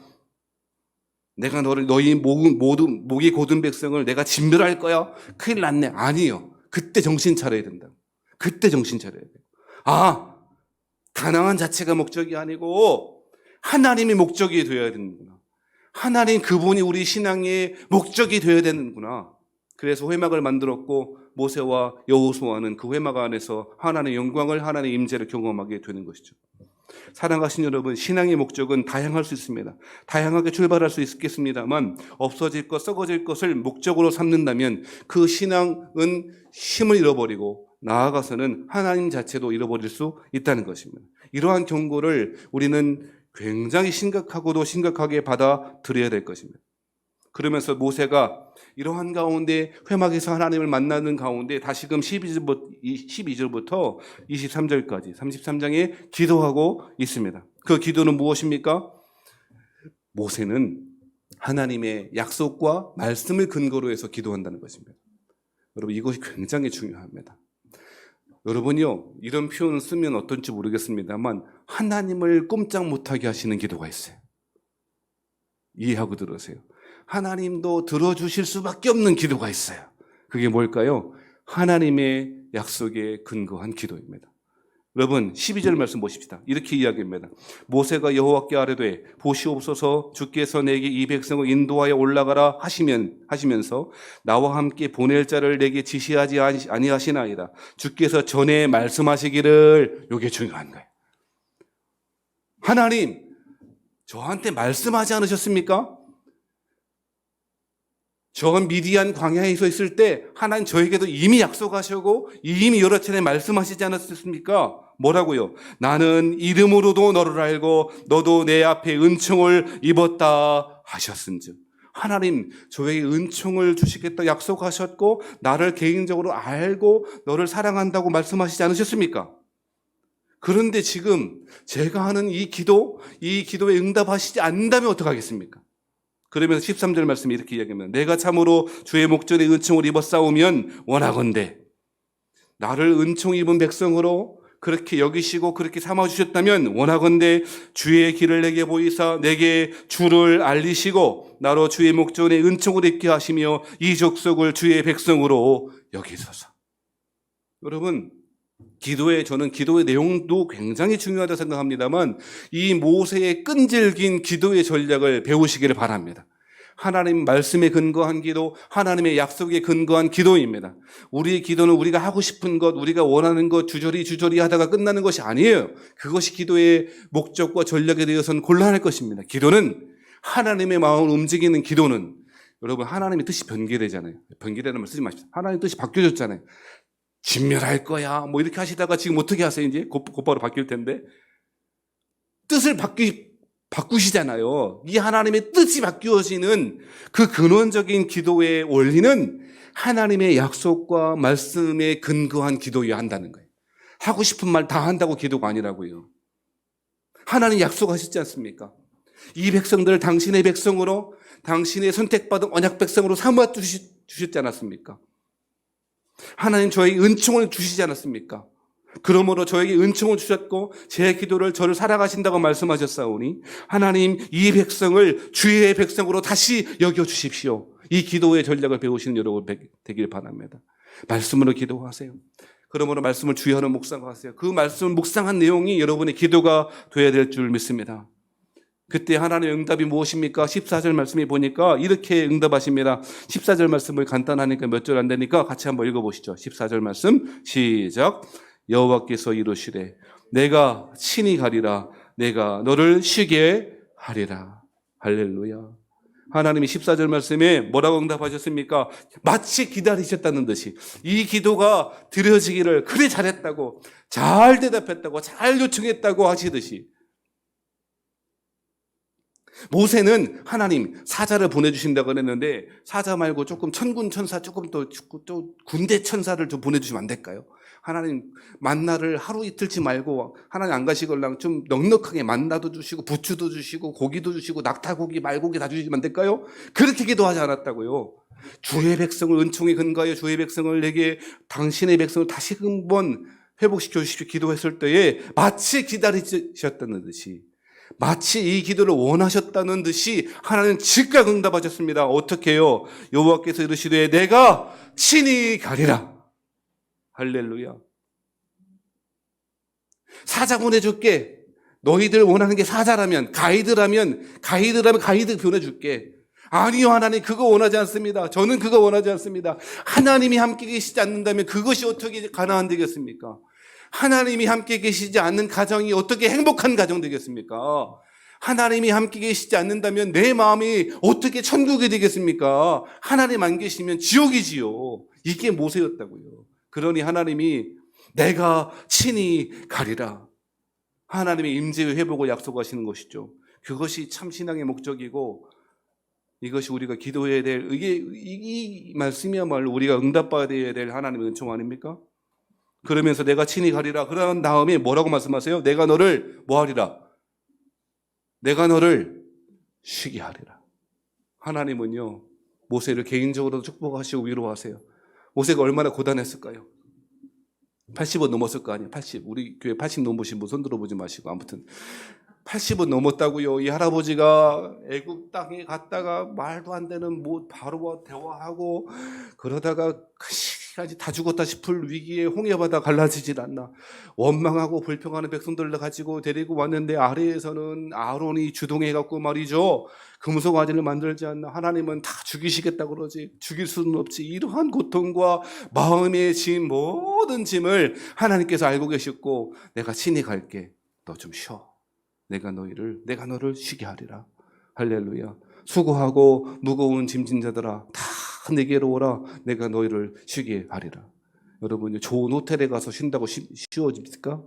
내가 너희 목이 곧은 백성을 내가 진멸할 거야. 큰일 났네. 아니요. 그때 정신 차려야 된다. 그때 정신 차려야 돼요. 가나안 자체가 목적이 아니고 하나님이 목적이 되어야 되는구나. 하나님 그분이 우리 신앙의 목적이 되어야 되는구나. 그래서 회막을 만들었고 모세와 여호수아는 그 회막 안에서 하나님의 영광을, 하나님의 임재를 경험하게 되는 것이죠. 사랑하신 여러분, 신앙의 목적은 다양할 수 있습니다. 다양하게 출발할 수 있겠습니다만 없어질 것, 썩어질 것을 목적으로 삼는다면 그 신앙은 힘을 잃어버리고 나아가서는 하나님 자체도 잃어버릴 수 있다는 것입니다. 이러한 경고를 우리는 굉장히 심각하고도 심각하게 받아들여야 될 것입니다. 그러면서 모세가 이러한 가운데 회막에서 하나님을 만나는 가운데 다시금 12절부터 23절까지 33장에 기도하고 있습니다. 그 기도는 무엇입니까? 모세는 하나님의 약속과 말씀을 근거로 해서 기도한다는 것입니다. 여러분, 이것이 굉장히 중요합니다. 여러분이요, 이런 표현을 쓰면 어떤지 모르겠습니다만 하나님을 꼼짝 못하게 하시는 기도가 있어요. 이해하고 들으세요. 하나님도 들어주실 수밖에 없는 기도가 있어요. 그게 뭘까요? 하나님의 약속에 근거한 기도입니다. 여러분 12절 말씀 보십시다. 이렇게 이야기합니다. 모세가 여호와께 아뢰되 보시옵소서 주께서 내게 이 백성을 인도하여 올라가라 하시면서 나와 함께 보낼 자를 내게 지시하지 아니하시나이다. 주께서 전에 말씀하시기를. 이게 중요한 거예요. 하나님 저한테 말씀하지 않으셨습니까? 저 미디안 광야에 서 있을 때 하나님 저에게도 이미 약속하시고 이미 여러 차례 말씀하시지 않았습니까? 뭐라고요? 나는 이름으로도 너를 알고 너도 내 앞에 은총을 입었다 하셨은즉. 하나님 저에게 은총을 주시겠다 약속하셨고 나를 개인적으로 알고 너를 사랑한다고 말씀하시지 않으셨습니까? 그런데 지금 제가 하는 이 기도에 응답하시지 않는다면 어떡하겠습니까? 그러면서 13절 말씀이 이렇게 이야기합니다. 내가 참으로 주의 목전에 은총을 입었사오면 원하건대 나를 은총 입은 백성으로 그렇게 여기시고 그렇게 삼아주셨다면 원하건대 주의 길을 내게 보이사 내게 주를 알리시고 나로 주의 목전에 은총을 입게 하시며 이 족속을 주의 백성으로 여기소서. 여러분 저는 기도의 내용도 굉장히 중요하다고 생각합니다만 이 모세의 끈질긴 기도의 전략을 배우시기를 바랍니다. 하나님 말씀에 근거한 기도, 하나님의 약속에 근거한 기도입니다. 우리의 기도는 우리가 하고 싶은 것, 우리가 원하는 것 주저리 하다가 끝나는 것이 아니에요. 그것이 기도의 목적과 전략에 대해서는 곤란할 것입니다. 기도는 하나님의 마음을 움직이는 기도는 여러분 하나님의 뜻이 변개되잖아요. 변개되는 말 쓰지 마십시오. 하나님의 뜻이 바뀌어졌잖아요. 진멸할 거야. 뭐 이렇게 하시다가 지금 어떻게 하세요? 이제 곧바로 바뀔 텐데. 뜻을 바꾸시잖아요. 이 하나님의 뜻이 바뀌어지는 그 근원적인 기도의 원리는 하나님의 약속과 말씀에 근거한 기도여야 한다는 거예요. 하고 싶은 말 다 한다고 기도가 아니라고요. 하나님 약속하셨지 않습니까? 이 백성들을 당신의 백성으로, 당신의 선택받은 언약 백성으로 삼아 주셨지 않았습니까? 하나님 저에게 은총을 주시지 않았습니까? 그러므로 저에게 은총을 주셨고 제 기도를 저를 살아가신다고 말씀하셨사오니 하나님 이 백성을 주의 백성으로 다시 여겨주십시오. 이 기도의 전략을 배우시는 여러분 되길 바랍니다. 말씀으로 기도하세요. 그러므로 말씀을 주의하는 묵상하세요. 그 말씀을 묵상한 내용이 여러분의 기도가 되어야 될 줄 믿습니다. 그때 하나님의 응답이 무엇입니까? 14절 말씀이 보니까 이렇게 응답하십니다. 14절 말씀을 간단하니까 몇 절 안 되니까 같이 한번 읽어보시죠. 14절 말씀 시작. 여호와께서 이르시되 내가 친히 가리라. 내가 너를 쉬게 하리라. 할렐루야. 하나님이 14절 말씀에 뭐라고 응답하셨습니까? 마치 기다리셨다는 듯이 이 기도가 드려지기를 그래 잘했다고, 잘 대답했다고, 잘 요청했다고 하시듯이 모세는 하나님 사자를 보내주신다고 그랬는데 사자 말고 조금 천군 천사, 조금 또 군대 천사를 좀 보내주시면 안 될까요? 하나님 만나를 하루 이틀치 말고 하나님 안 가시걸랑 좀 넉넉하게 만나도 주시고 부추도 주시고 고기도 주시고 낙타고기 말고기 다 주시면 안 될까요? 그렇게 기도하지 않았다고요. 주의 백성을 은총에 근거하여 주의 백성을 내게 당신의 백성을 다시 한번 회복시켜 주십시오 기도했을 때에 마치 기다리셨다는 듯이, 마치 이 기도를 원하셨다는 듯이 하나님은 즉각 응답하셨습니다. 어떻게 해요? 여호와께서 이르시되 내가 친히 가리라. 할렐루야. 사자 보내줄게. 너희들 원하는 게 사자라면, 가이드라면 가이드 보내줄게. 아니요, 하나님 그거 원하지 않습니다. 저는 그거 원하지 않습니다. 하나님이 함께 계시지 않는다면 그것이 어떻게 가능한 되겠습니까? 하나님이 함께 계시지 않는 가정이 어떻게 행복한 가정 되겠습니까? 하나님이 함께 계시지 않는다면 내 마음이 어떻게 천국이 되겠습니까? 하나님 안 계시면 지옥이지요. 이게 모세였다고요. 그러니 하나님이 내가 친히 가리라. 하나님의 임재의 회복을 약속하시는 것이죠. 그것이 참 신앙의 목적이고 이것이 우리가 기도해야 될, 이 말씀이야말로 우리가 응답받아야 될 하나님의 은총 아닙니까? 그러면서 내가 친히 가리라. 그런 다음에 뭐라고 말씀하세요? 내가 너를 뭐 하리라? 내가 너를 쉬게 하리라. 하나님은요, 모세를 개인적으로 축복하시고 위로하세요. 모세가 얼마나 고단했을까요? 80은 넘었을 거 아니에요. 80. 우리 교회 80 넘으신 분 손 들어보지 마시고. 아무튼 80은 넘었다고요. 이 할아버지가 애굽 땅에 갔다가 말도 안 되는 바로와 대화하고 그러다가 시간이 다 죽었다 싶을 위기에 홍해바다 갈라지질 않나. 원망하고 불평하는 백성들을 가지고 데리고 왔는데 아래에서는 아론이 주동해갖고 말이죠. 금속 아지를 만들지 않나. 하나님은 다 죽이시겠다 그러지. 죽일 수는 없지. 이러한 고통과 마음의 짐, 모든 짐을 하나님께서 알고 계셨고 내가 친히 갈게. 너 좀 쉬어. 내가 너를 쉬게 하리라. 할렐루야. 수고하고 무거운 짐진 자들아 다 내게로 오라. 내가 너희를 쉬게 하리라. 여러분, 좋은 호텔에 가서 쉰다고 쉬워집니까?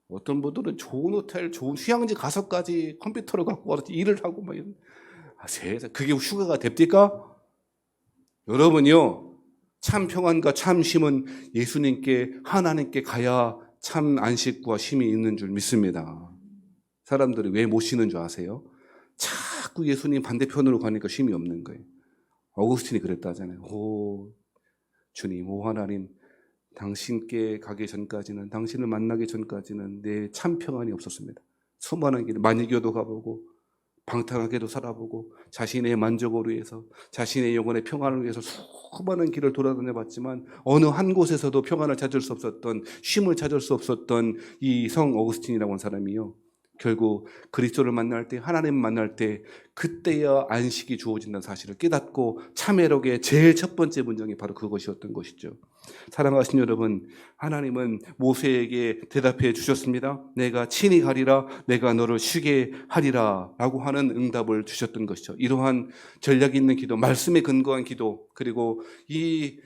어떤 분들은 좋은 호텔, 좋은 휴양지 가서까지 컴퓨터를 갖고 와서 일을 하고 막 이런. 세상, 그게 휴가가 됩니까? 여러분요, 참 평안과 참 쉼은 예수님께, 하나님께 가야 참 안식과 쉼이 있는 줄 믿습니다. 사람들이 왜 못 쉬는 줄 아세요? 자꾸 예수님 반대편으로 가니까 쉼이 없는 거예요. 어거스틴이 그랬다잖아요. 오 주님, 오 하나님, 당신께 가기 전까지는, 당신을 만나기 전까지는 내 참 평안이 없었습니다. 수많은 길, 만이교도 가보고 방탕하게도 살아보고 자신의 만족을 위해서, 자신의 영혼의 평안을 위해서 수많은 길을 돌아다녀 봤지만 어느 한 곳에서도 평안을 찾을 수 없었던, 쉼을 찾을 수 없었던 이 성 어거스틴이라고 하는 사람이요, 결국 그리스도를 만날 때, 하나님을 만날 때 그때야 안식이 주어진다는 사실을 깨닫고 참회록의 제일 첫 번째 문장이 바로 그것이었던 것이죠. 사랑하신 여러분, 하나님은 모세에게 대답해 주셨습니다. 내가 친히 가리라. 내가 너를 쉬게 하리라 라고 하는 응답을 주셨던 것이죠. 이러한 전략 있는 기도, 말씀에 근거한 기도, 그리고 이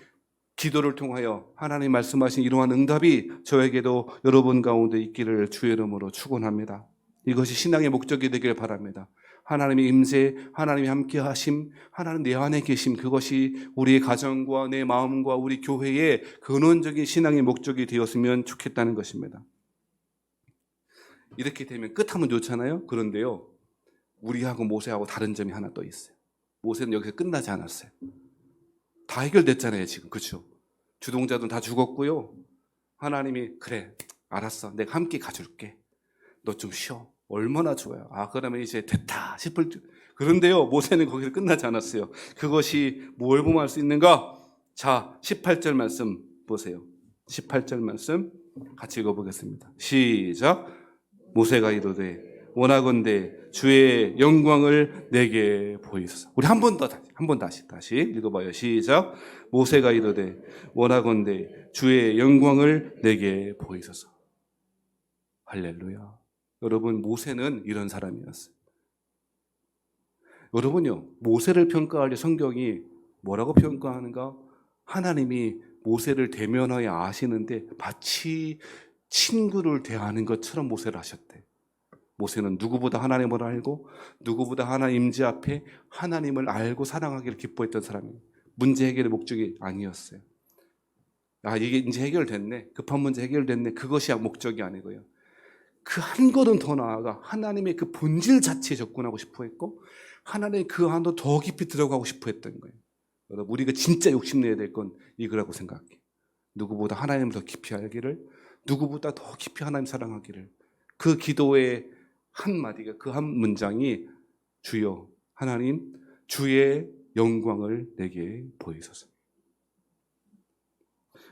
기도를 통하여 하나님 말씀하신 이러한 응답이 저에게도 여러분 가운데 있기를 주의 이름으로 축원합니다. 이것이 신앙의 목적이 되길 바랍니다. 하나님의 임재, 하나님의 함께 하심, 하나님 내 안에 계심, 그것이 우리의 가정과 내 마음과 우리 교회의 근원적인 신앙의 목적이 되었으면 좋겠다는 것입니다. 이렇게 되면 끝하면 좋잖아요. 그런데요, 우리하고 모세하고 다른 점이 하나 또 있어요. 모세는 여기서 끝나지 않았어요. 다 해결됐잖아요, 지금. 그렇죠? 주동자들은 다 죽었고요. 하나님이 그래, 알았어. 내가 함께 가줄게. 너 좀 쉬어. 얼마나 좋아요. 그러면 이제 됐다 싶을 줄. 그런데요, 모세는 거기서 끝나지 않았어요. 그것이 뭘 보면 수 있는가? 자, 18절 말씀 보세요. 18절 말씀 같이 읽어보겠습니다. 시작. 모세가 이르되 원하건대 주의 영광을 내게 보이소서. 우리 한 번 다시 읽어봐요. 시작. 모세가 이르되 원하건대 주의 영광을 내게 보이소서. 할렐루야. 여러분, 모세는 이런 사람이었어요. 여러분요, 모세를 평가할 때 성경이 뭐라고 평가하는가? 하나님이 모세를 대면하여 아시는데 마치 친구를 대하는 것처럼 모세를 하셨대. 모세는 누구보다 하나님을 알고 누구보다 하나님 임재 앞에 하나님을 알고 사랑하기를 기뻐했던 사람이에요. 문제 해결의 목적이 아니었어요. 이게 이제 해결됐네. 급한 문제 해결됐네. 그것이 목적이 아니고요. 그 한 걸음 더 나아가 하나님의 그 본질 자체에 접근하고 싶어 했고 하나님의 그 안으로 더 깊이 들어가고 싶어 했던 거예요. 여러분, 우리가 진짜 욕심내야 될 건 이거라고 생각해. 누구보다 하나님을 더 깊이 알기를, 누구보다 더 깊이 하나님 사랑하기를. 그 기도의 한마디가, 그 한 문장이 주여 하나님 주의 영광을 내게 보이소서.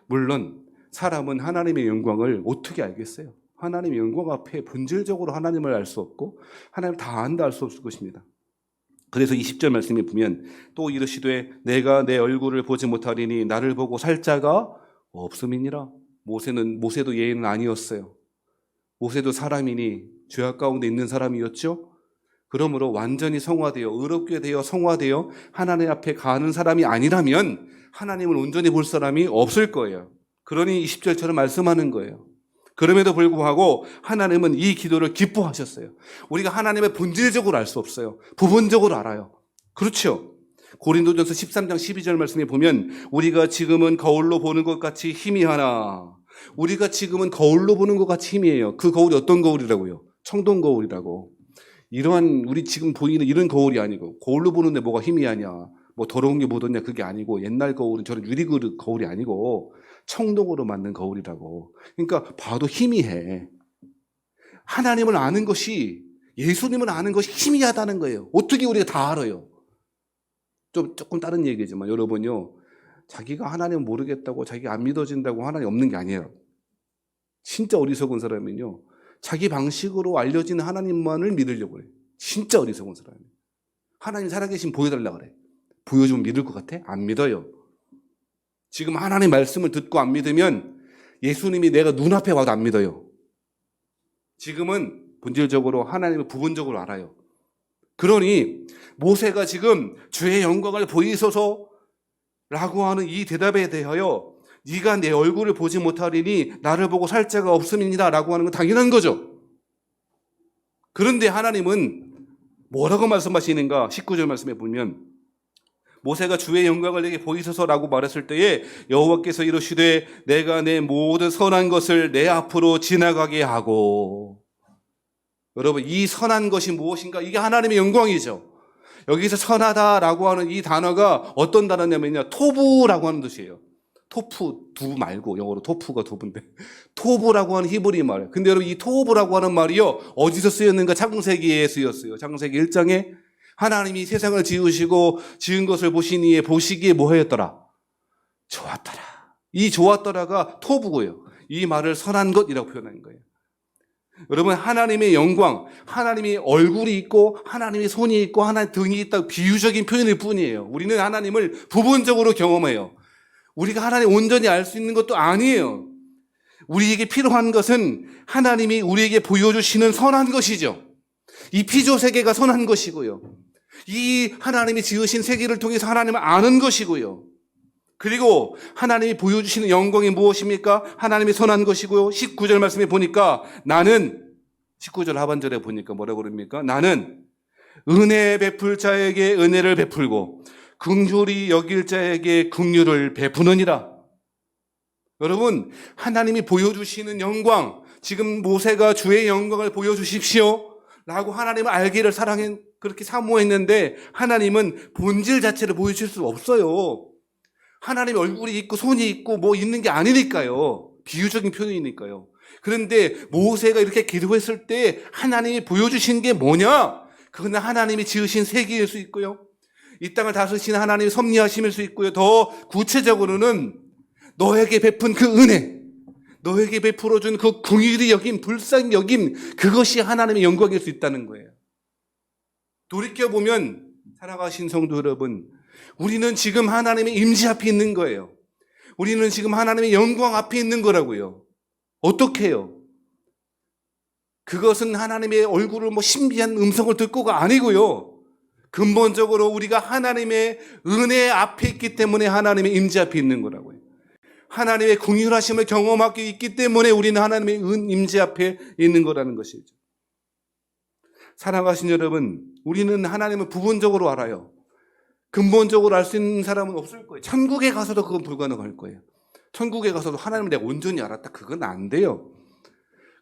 물론 사람은 하나님의 영광을 어떻게 알겠어요? 하나님의 영광 앞에 본질적으로 하나님을 알 수 없고 하나님을 다 안다 할 수 없을 것입니다. 그래서 20절 말씀에 보면 또 이르시되 내가 내 얼굴을 보지 못하리니 나를 보고 살 자가 없음이니라. 모세도 예인은 아니었어요. 모세도 사람이니 죄악 가운데 있는 사람이었죠. 그러므로 완전히 성화되어 의롭게 되어 성화되어 하나님 앞에 가는 사람이 아니라면 하나님을 온전히 볼 사람이 없을 거예요. 그러니 20절처럼 말씀하는 거예요. 그럼에도 불구하고 하나님은 이 기도를 기뻐하셨어요. 우리가 하나님의 본질적으로 알 수 없어요. 부분적으로 알아요. 그렇죠? 고린도전서 13장 12절 말씀에 보면 우리가 지금은 거울로 보는 것 같이 희미하나. 우리가 지금은 거울로 보는 것 같이 희미해요. 그 거울이 어떤 거울이라고요? 청동 거울이라고. 이러한 우리 지금 보이는 이런 거울이 아니고, 거울로 보는데 뭐가 희미하냐, 뭐 더러운 게 묻었냐, 그게 아니고, 옛날 거울은 저런 유리그릇 거울이 아니고 청동으로 만든 거울이라고. 그러니까 봐도 희미해. 하나님을 아는 것이, 예수님을 아는 것이 희미하다는 거예요. 어떻게 우리가 다 알아요? 조금 다른 얘기지만 여러분요, 자기가 하나님을 모르겠다고, 자기가 안 믿어진다고 하나님 없는 게 아니에요. 진짜 어리석은 사람은요, 자기 방식으로 알려진 하나님만을 믿으려고 해요. 진짜 어리석은 사람이에요. 하나님 살아계신 보여달라고 그래. 보여주면 믿을 것 같아? 안 믿어요. 지금 하나님 말씀을 듣고 안 믿으면 예수님이 내가 눈앞에 와도 안 믿어요. 지금은 본질적으로 하나님을 부분적으로 알아요. 그러니 모세가 지금 주의 영광을 보이소서 라고 하는 이 대답에 대하여 네가 내 얼굴을 보지 못하리니 나를 보고 살 자가 없음이니라 라고 하는 건 당연한 거죠. 그런데 하나님은 뭐라고 말씀하시는가? 19절 말씀에 보면 모세가 주의 영광을 내게 보이소서라고 말했을 때에 여호와께서 이르시되 내가 내 모든 선한 것을 내 앞으로 지나가게 하고. 여러분, 이 선한 것이 무엇인가? 이게 하나님의 영광이죠. 여기서 선하다라고 하는 이 단어가 어떤 단어냐면요, 토부라고 하는 뜻이에요. 토프, 두 말고 영어로 토프가 두부인데 토부라고 하는 히브리 말. 근데 여러분, 이 토부라고 하는 말이요, 어디서 쓰였는가? 창세기에 쓰였어요. 창세기 1장에 하나님이 세상을 지으시고 지은 것을 보시기에 뭐하였더라? 좋았더라. 이 좋았더라가 토부고요. 이 말을 선한 것이라고 표현한 거예요. 여러분, 하나님의 영광, 하나님이 얼굴이 있고 하나님이 손이 있고 하나님 등이 있다고 비유적인 표현일 뿐이에요. 우리는 하나님을 부분적으로 경험해요. 우리가 하나님 온전히 알 수 있는 것도 아니에요. 우리에게 필요한 것은 하나님이 우리에게 보여주시는 선한 것이죠. 이 피조 세계가 선한 것이고요. 이 하나님이 지으신 세계를 통해서 하나님을 아는 것이고요. 그리고 하나님이 보여주시는 영광이 무엇입니까? 하나님이 선한 것이고요. 19절 말씀에 보니까 나는, 19절 하반절에 보니까 뭐라고 그럽니까? 나는 은혜 베풀 자에게 은혜를 베풀고 긍휼히 여길 자에게 긍휼을 베푸느니라. 여러분, 하나님이 보여주시는 영광, 지금 모세가 주의 영광을 보여주십시오 라고 하나님을 알기를 사랑해 그렇게 사모했는데 하나님은 본질 자체를 보여줄 수 없어요. 하나님의 얼굴이 있고 손이 있고 뭐 있는 게 아니니까요. 비유적인 표현이니까요. 그런데 모세가 이렇게 기도했을 때 하나님이 보여주신 게 뭐냐? 그건 하나님이 지으신 세계일 수 있고요. 이 땅을 다스리시는 하나님의 섭리하심일 수 있고요. 더 구체적으로는 너에게 베푼 그 은혜, 너에게 베풀어준 그 긍휼히 여김, 불쌍히 여김, 그것이 하나님의 영광일 수 있다는 거예요. 돌이켜보면 살아가신 성도 여러분, 우리는 지금 하나님의 임재 앞에 있는 거예요. 우리는 지금 하나님의 영광 앞에 있는 거라고요. 어떻게 해요? 그것은 하나님의 얼굴을 뭐 신비한 음성을 듣고가 아니고요. 근본적으로 우리가 하나님의 은혜 앞에 있기 때문에 하나님의 임재 앞에 있는 거라고요. 하나님의 긍휼하심을 경험하고 있기 때문에 우리는 하나님의 임재 앞에 있는 거라는 것이죠. 사랑하신 여러분, 우리는 하나님을 부분적으로 알아요. 근본적으로 알 수 있는 사람은 없을 거예요. 천국에 가서도 그건 불가능할 거예요. 천국에 가서도 하나님을 내가 온전히 알았다, 그건 안 돼요.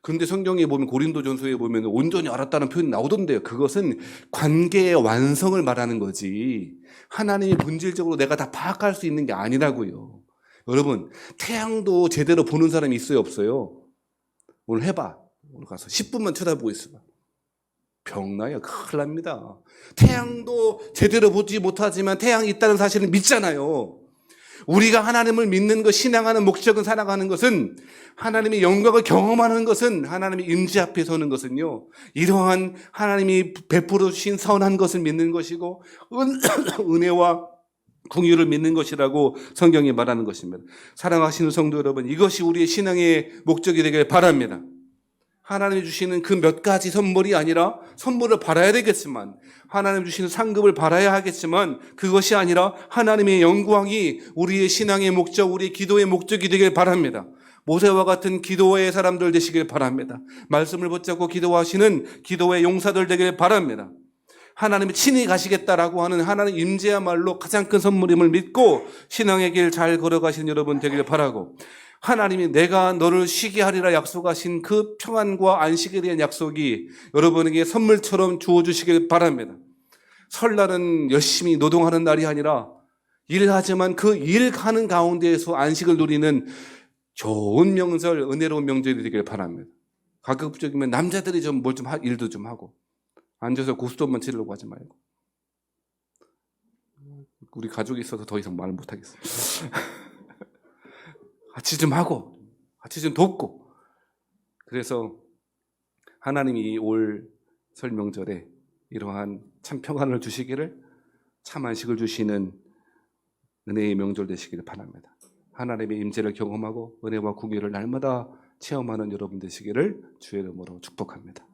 그런데 성경에 보면 고린도전서에 보면 온전히 알았다는 표현이 나오던데요. 그것은 관계의 완성을 말하는 거지 하나님이 본질적으로 내가 다 파악할 수 있는 게 아니라고요. 여러분, 태양도 제대로 보는 사람이 있어요, 없어요? 오늘 해봐. 오늘 가서 10분만 쳐다보고 있어봐. 병나요. 큰일 납니다. 태양도 제대로 보지 못하지만 태양이 있다는 사실을 믿잖아요. 우리가 하나님을 믿는 것, 신앙하는 목적은 살아가는 것은 하나님의 영광을 경험하는 것은 하나님의 임재 앞에 서는 것은요. 이러한 하나님이 베풀어 주신 선한 것을 믿는 것이고 은혜와 긍휼을 믿는 것이라고 성경이 말하는 것입니다. 사랑하시는 성도 여러분, 이것이 우리의 신앙의 목적이 되길 바랍니다. 하나님이 주시는 그 몇 가지 선물이 아니라 선물을 바라야 되겠지만 하나님 주시는 상급을 바라야 하겠지만 그것이 아니라 하나님의 영광이 우리의 신앙의 목적, 우리의 기도의 목적이 되길 바랍니다. 모세와 같은 기도의 사람들 되시길 바랍니다. 말씀을 붙잡고 기도하시는 기도의 용사들 되길 바랍니다. 하나님이 친히 가시겠다라고 하는 하나님 임재야말로 가장 큰 선물임을 믿고 신앙의 길 잘 걸어가시는 여러분 되길 바라고, 하나님이 내가 너를 쉬게 하리라 약속하신 그 평안과 안식에 대한 약속이 여러분에게 선물처럼 주어주시길 바랍니다. 설날은 열심히 노동하는 날이 아니라 일하지만 그 일하는 가운데에서 안식을 누리는 좋은 명절, 은혜로운 명절이 되길 바랍니다. 가급적이면 남자들이 좀 뭘 좀 일도 좀 하고 앉아서 고스톱만 치려고 하지 말고. 우리 가족이 있어서 더 이상 말 못하겠어요. 같이 좀 하고 같이 좀 돕고. 그래서 하나님이 올 설 명절에 이러한 참 평안을 주시기를, 참 안식을 주시는 은혜의 명절 되시기를 바랍니다. 하나님의 임재를 경험하고 은혜와 긍휼을 날마다 체험하는 여러분 되시기를 주의 이름으로 축복합니다.